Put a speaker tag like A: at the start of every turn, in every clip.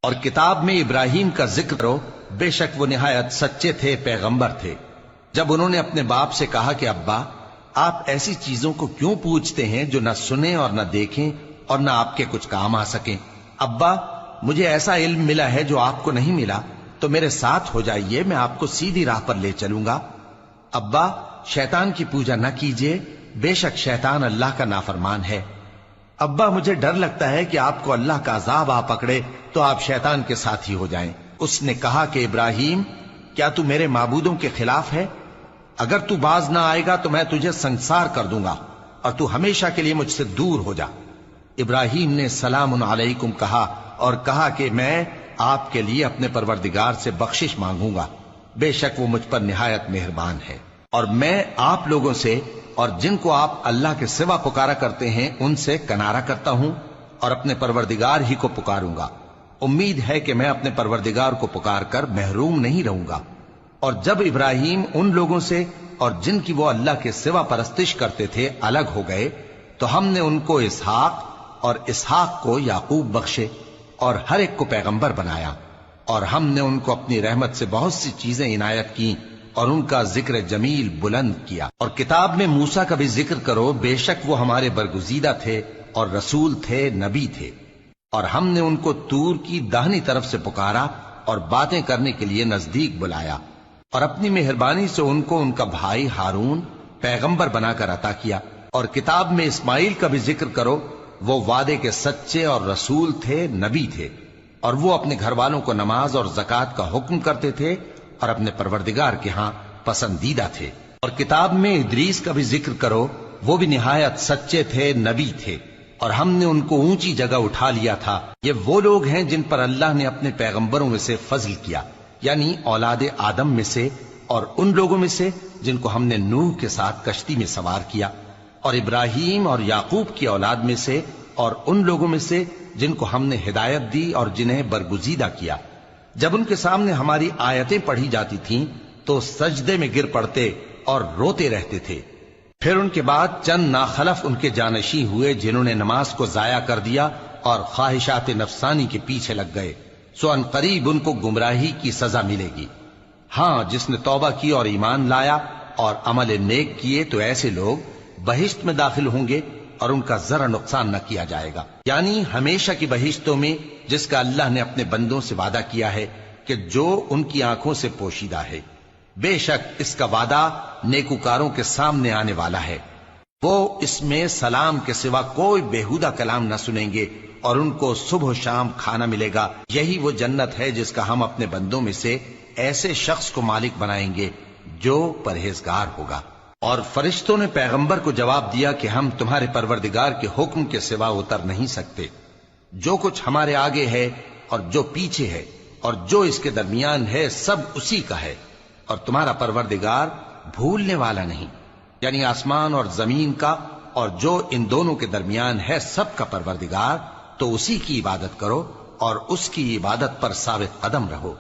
A: اور کتاب میں ابراہیم کا ذکر کرو، بے شک وہ نہایت سچے تھے، پیغمبر تھے۔ جب انہوں نے اپنے باپ سے کہا کہ ابا، آپ ایسی چیزوں کو کیوں پوچھتے ہیں جو نہ سنیں اور نہ دیکھیں اور نہ آپ کے کچھ کام آ سکیں؟ ابا، مجھے ایسا علم ملا ہے جو آپ کو نہیں ملا، تو میرے ساتھ ہو جائیے، میں آپ کو سیدھی راہ پر لے چلوں گا۔ ابا، شیطان کی پوجا نہ کیجیے، بے شک شیطان اللہ کا نافرمان ہے۔ ابا، مجھے ڈر لگتا ہے کہ آپ کو اللہ کا عذاب آ پکڑے تو آپ شیطان کے ساتھی ہو جائیں۔ اس نے کہا کہ ابراہیم، کیا تو میرے معبودوں کے خلاف ہے؟ اگر تو باز نہ آئے گا تو میں تجھے سنسار کر دوں گا اور تو ہمیشہ کے لیے مجھ سے دور ہو جا۔ ابراہیم نے سلام علیکم کہا اور کہا کہ میں آپ کے لیے اپنے پروردگار سے بخشش مانگوں گا، بے شک وہ مجھ پر نہایت مہربان ہے۔ اور میں آپ لوگوں سے اور جن کو آپ اللہ کے سوا پکارا کرتے ہیں ان سے کنارہ کرتا ہوں اور اپنے پروردگار ہی کو پکاروں گا۔ امید ہے کہ میں اپنے پروردگار کو پکار کر محروم نہیں رہوں گا۔ اور جب ابراہیم ان لوگوں سے اور جن کی وہ اللہ کے سوا پرستش کرتے تھے الگ ہو گئے تو ہم نے ان کو اسحاق اور اسحاق کو یعقوب بخشے اور ہر ایک کو پیغمبر بنایا، اور ہم نے ان کو اپنی رحمت سے بہت سی چیزیں عنایت کی اور ان کا ذکر جمیل بلند کیا۔ اور کتاب میں موسیٰ کا بھی ذکر کرو، بے شک وہ ہمارے برگزیدہ تھے اور رسول تھے، نبی تھے، اور ہم نے ان کو طور کی داہنی طرف سے پکارا اور باتیں کرنے کے لیے نزدیک بلایا، اور اپنی مہربانی سے ان کو ان کا بھائی ہارون پیغمبر بنا کر عطا کیا۔ اور کتاب میں اسماعیل کا بھی ذکر کرو، وہ وعدے کے سچے اور رسول تھے، نبی تھے، اور وہ اپنے گھر والوں کو نماز اور زکوٰۃ کا حکم کرتے تھے اور اپنے پروردگار کے ہاں پسندیدہ تھے۔ اور کتاب میں ادریس کا بھی ذکر کرو، وہ بھی نہایت سچے تھے، نبی تھے، اور ہم نے ان کو اونچی جگہ اٹھا لیا تھا۔ یہ وہ لوگ ہیں جن پر اللہ نے اپنے پیغمبروں میں سے فضل کیا، یعنی اولاد آدم میں سے، اور ان لوگوں میں سے جن کو ہم نے نوح کے ساتھ کشتی میں سوار کیا، اور ابراہیم اور یعقوب کی اولاد میں سے، اور ان لوگوں میں سے جن کو ہم نے ہدایت دی اور جنہیں برگزیدہ کیا۔ جب ان کے سامنے ہماری آیتیں پڑھی جاتی تھیں تو سجدے میں گر پڑتے اور روتے رہتے تھے۔ پھر ان کے بعد چند ناخلف ان کے جانشین ہوئے جنہوں نے نماز کو ضائع کر دیا اور خواہشات نفسانی کے پیچھے لگ گئے، سو ان قریب ان کو گمراہی کی سزا ملے گی۔ ہاں، جس نے توبہ کی اور ایمان لایا اور عمل نیک کیے تو ایسے لوگ بہشت میں داخل ہوں گے اور ان کا ذرا نقصان نہ کیا جائے گا، یعنی ہمیشہ کی بہشتوں میں، جس کا اللہ نے اپنے بندوں سے وعدہ کیا ہے کہ جو ان کی آنکھوں سے پوشیدہ ہے۔ بے شک اس کا وعدہ نیکوکاروں کے سامنے آنے والا ہے، وہ اس میں سلام کے سوا کوئی بیہودہ کلام نہ سنیں گے اور ان کو صبح و شام کھانا ملے گا۔ یہی وہ جنت ہے جس کا ہم اپنے بندوں میں سے ایسے شخص کو مالک بنائیں گے جو پرہیزگار ہوگا۔ اور فرشتوں نے پیغمبر کو جواب دیا کہ ہم تمہارے پروردگار کے حکم کے سوا اتر نہیں سکتے۔ جو کچھ ہمارے آگے ہے اور جو پیچھے ہے اور جو اس کے درمیان ہے سب اسی کا ہے، اور تمہارا پروردگار بھولنے والا نہیں، یعنی آسمان اور زمین کا اور جو ان دونوں کے درمیان ہے سب کا پروردگار، تو اسی کی عبادت کرو اور اس کی عبادت پر ثابت قدم رہو۔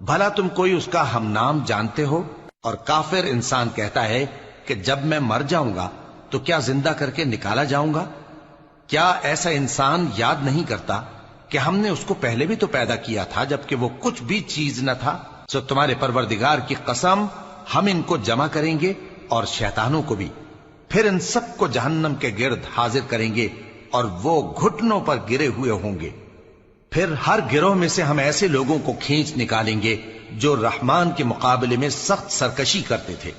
A: بھلا تم کوئی اس کا ہم نام جانتے ہو؟ اور کافر انسان کہتا ہے کہ جب میں مر جاؤں گا تو کیا زندہ کر کے نکالا جاؤں گا؟ کیا ایسا انسان یاد نہیں کرتا کہ ہم نے اس کو پہلے بھی تو پیدا کیا تھا جبکہ وہ کچھ بھی چیز نہ تھا؟ سو تمہارے پروردگار کی قسم، ہم ان کو جمع کریں گے اور شیطانوں کو بھی، پھر ان سب کو جہنم کے گرد حاضر کریں گے اور وہ گھٹنوں پر گرے ہوئے ہوں گے۔ پھر ہر گروہ میں سے ہم ایسے لوگوں کو کھینچ نکالیں گے جو رحمان کے مقابلے میں سخت سرکشی کرتے تھے،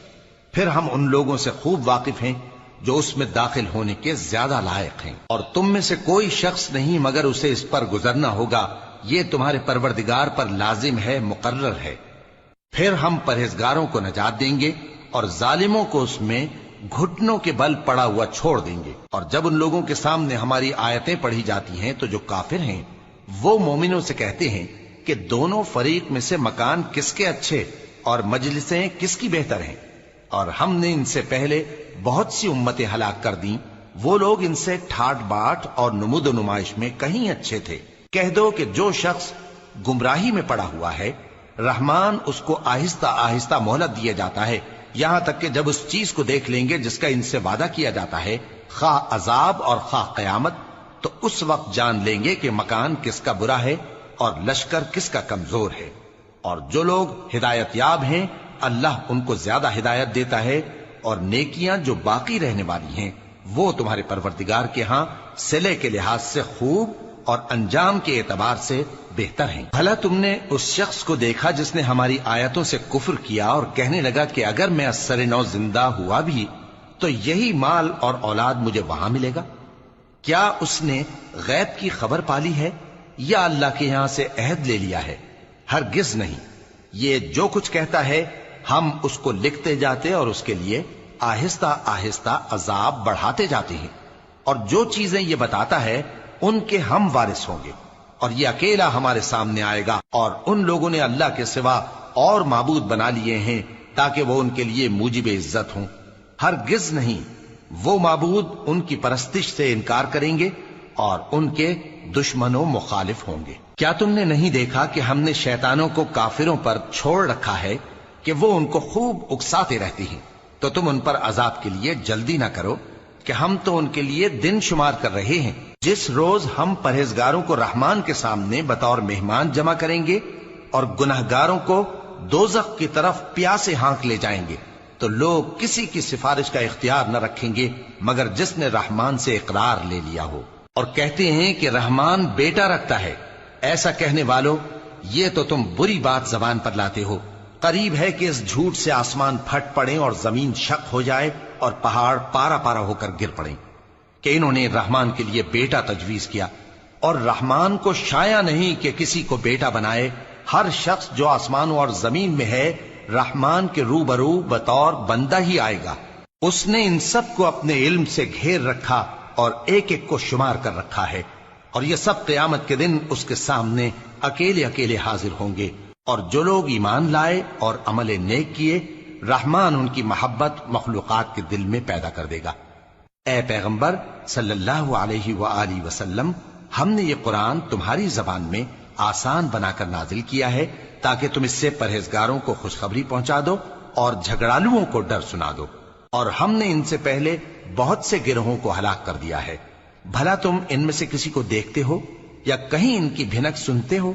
A: پھر ہم ان لوگوں سے خوب واقف ہیں جو اس میں داخل ہونے کے زیادہ لائق ہیں، اور تم میں سے کوئی شخص نہیں مگر اسے اس پر گزرنا ہوگا، یہ تمہارے پروردگار پر لازم ہے، مقرر ہے۔ پھر ہم پرہیزگاروں کو نجات دیں گے اور ظالموں کو اس میں گھٹنوں کے بل پڑا ہوا چھوڑ دیں گے۔ اور جب ان لوگوں کے سامنے ہماری آیتیں پڑھی جاتی ہیں تو جو کافر ہیں وہ مومنوں سے کہتے ہیں کہ دونوں فریق میں سے مکان کس کے اچھے اور مجلسیں کس کی بہتر ہیں، اور ہم نے ان سے پہلے بہت سی امتیں ہلاک کر دیں، وہ لوگ ان سے ٹھاٹ باٹ اور نمود و نمائش میں کہیں اچھے تھے۔ کہہ دو کہ جو شخص گمراہی میں پڑا ہوا ہے، رحمان اس کو آہستہ آہستہ مہلت دیا جاتا ہے، یہاں تک کہ جب اس چیز کو دیکھ لیں گے جس کا ان سے وعدہ کیا جاتا ہے، خواہ عذاب اور خواہ قیامت، تو اس وقت جان لیں گے کہ مکان کس کا برا ہے اور لشکر کس کا کمزور ہے۔ اور جو لوگ ہدایت یاب ہیں اللہ ان کو زیادہ ہدایت دیتا ہے، اور نیکیاں جو باقی رہنے والی ہیں وہ تمہارے پروردگار کے ہاں صلے کے لحاظ سے خوب اور انجام کے اعتبار سے بہتر ہیں۔ بھلا تم نے اس شخص کو دیکھا جس نے ہماری آیتوں سے کفر کیا اور کہنے لگا کہ اگر میں اثر نو زندہ ہوا بھی تو یہی مال اور اولاد مجھے وہاں ملے گا؟ کیا اس نے غیب کی خبر پالی ہے یا اللہ کے یہاں سے عہد لے لیا ہے؟ ہرگز نہیں، یہ جو کچھ کہتا ہے ہم اس کو لکھتے جاتے اور اس کے لیے آہستہ آہستہ عذاب بڑھاتے جاتے ہیں، اور جو چیزیں یہ بتاتا ہے ان کے ہم وارث ہوں گے، اور یہ اکیلا ہمارے سامنے آئے گا۔ اور ان لوگوں نے اللہ کے سوا اور معبود بنا لیے ہیں تاکہ وہ ان کے لیے موجب عزت ہوں۔ ہرگز نہیں، وہ معبود ان کی پرستش سے انکار کریں گے اور ان کے دشمن و مخالف ہوں گے۔ کیا تم نے نہیں دیکھا کہ ہم نے شیطانوں کو کافروں پر چھوڑ رکھا ہے کہ وہ ان کو خوب اکساتے رہتے ہیں؟ تو تم ان پر عذاب کے لیے جلدی نہ کرو کہ ہم تو ان کے لیے دن شمار کر رہے ہیں۔ جس روز ہم پرہیزگاروں کو رحمان کے سامنے بطور مہمان جمع کریں گے اور گناہگاروں کو دوزخ کی طرف پیاسے ہانک لے جائیں گے، تو لوگ کسی کی سفارش کا اختیار نہ رکھیں گے مگر جس نے رحمان سے اقرار لے لیا ہو۔ اور کہتے ہیں کہ رحمان بیٹا رکھتا ہے۔ ایسا کہنے والوں، یہ تو تم بری بات زبان پر لاتے ہو۔ قریب ہے کہ اس جھوٹ سے آسمان پھٹ پڑے اور زمین شق ہو جائے اور پہاڑ پارا پارا ہو کر گر پڑیں کہ انہوں نے رحمان کے لیے بیٹا تجویز کیا، اور رحمان کو شایع نہیں کہ کسی کو بیٹا بنائے۔ ہر شخص جو آسمانوں اور زمین میں ہے رحمان کے روبرو بطور بندہ ہی آئے گا۔ اس نے ان سب کو اپنے علم سے گھیر رکھا اور ایک ایک کو شمار کر رکھا ہے، اور یہ سب قیامت کے دن اس کے سامنے اکیلے اکیلے حاضر ہوں گے۔ اور جو لوگ ایمان لائے اور عمل نیک کیے، رحمان ان کی محبت مخلوقات کے دل میں پیدا کر دے گا۔ اے پیغمبر صلی اللہ علیہ وآلہ وسلم، ہم نے یہ قرآن تمہاری زبان میں آسان بنا کر نازل کیا ہے تاکہ تم اس سے پرہیزگاروں کو خوشخبری پہنچا دو اور جھگڑالوؤں کو ڈر سنا دو۔ اور ہم نے ان سے پہلے بہت سے گروہوں کو ہلاک کر دیا ہے۔ بھلا تم ان میں سے کسی کو دیکھتے ہو یا کہیں ان کی بھنک سنتے ہو؟